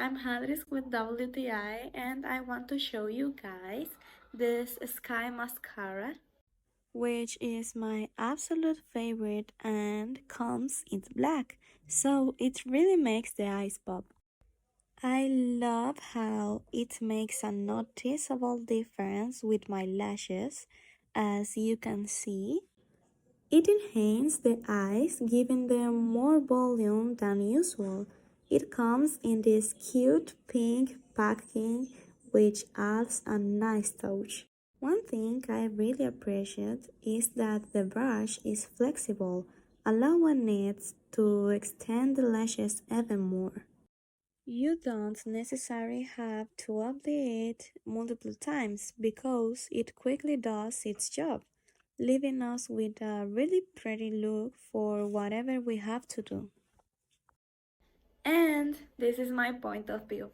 I'm Hadris with WTI and I want to show you guys this Sky Mascara, which is my absolute favorite and comes in black, so it really makes the eyes pop. I love how it makes a noticeable difference with my lashes, as you can see. It enhances the eyes, giving them more volume than usual. It comes in this cute pink packaging, which adds a nice touch. One thing I really appreciate is that the brush is flexible, allowing it to extend the lashes even more. You don't necessarily have to apply it multiple times because it quickly does its job, leaving us with a really pretty look for whatever we have to do. And this is my point of view.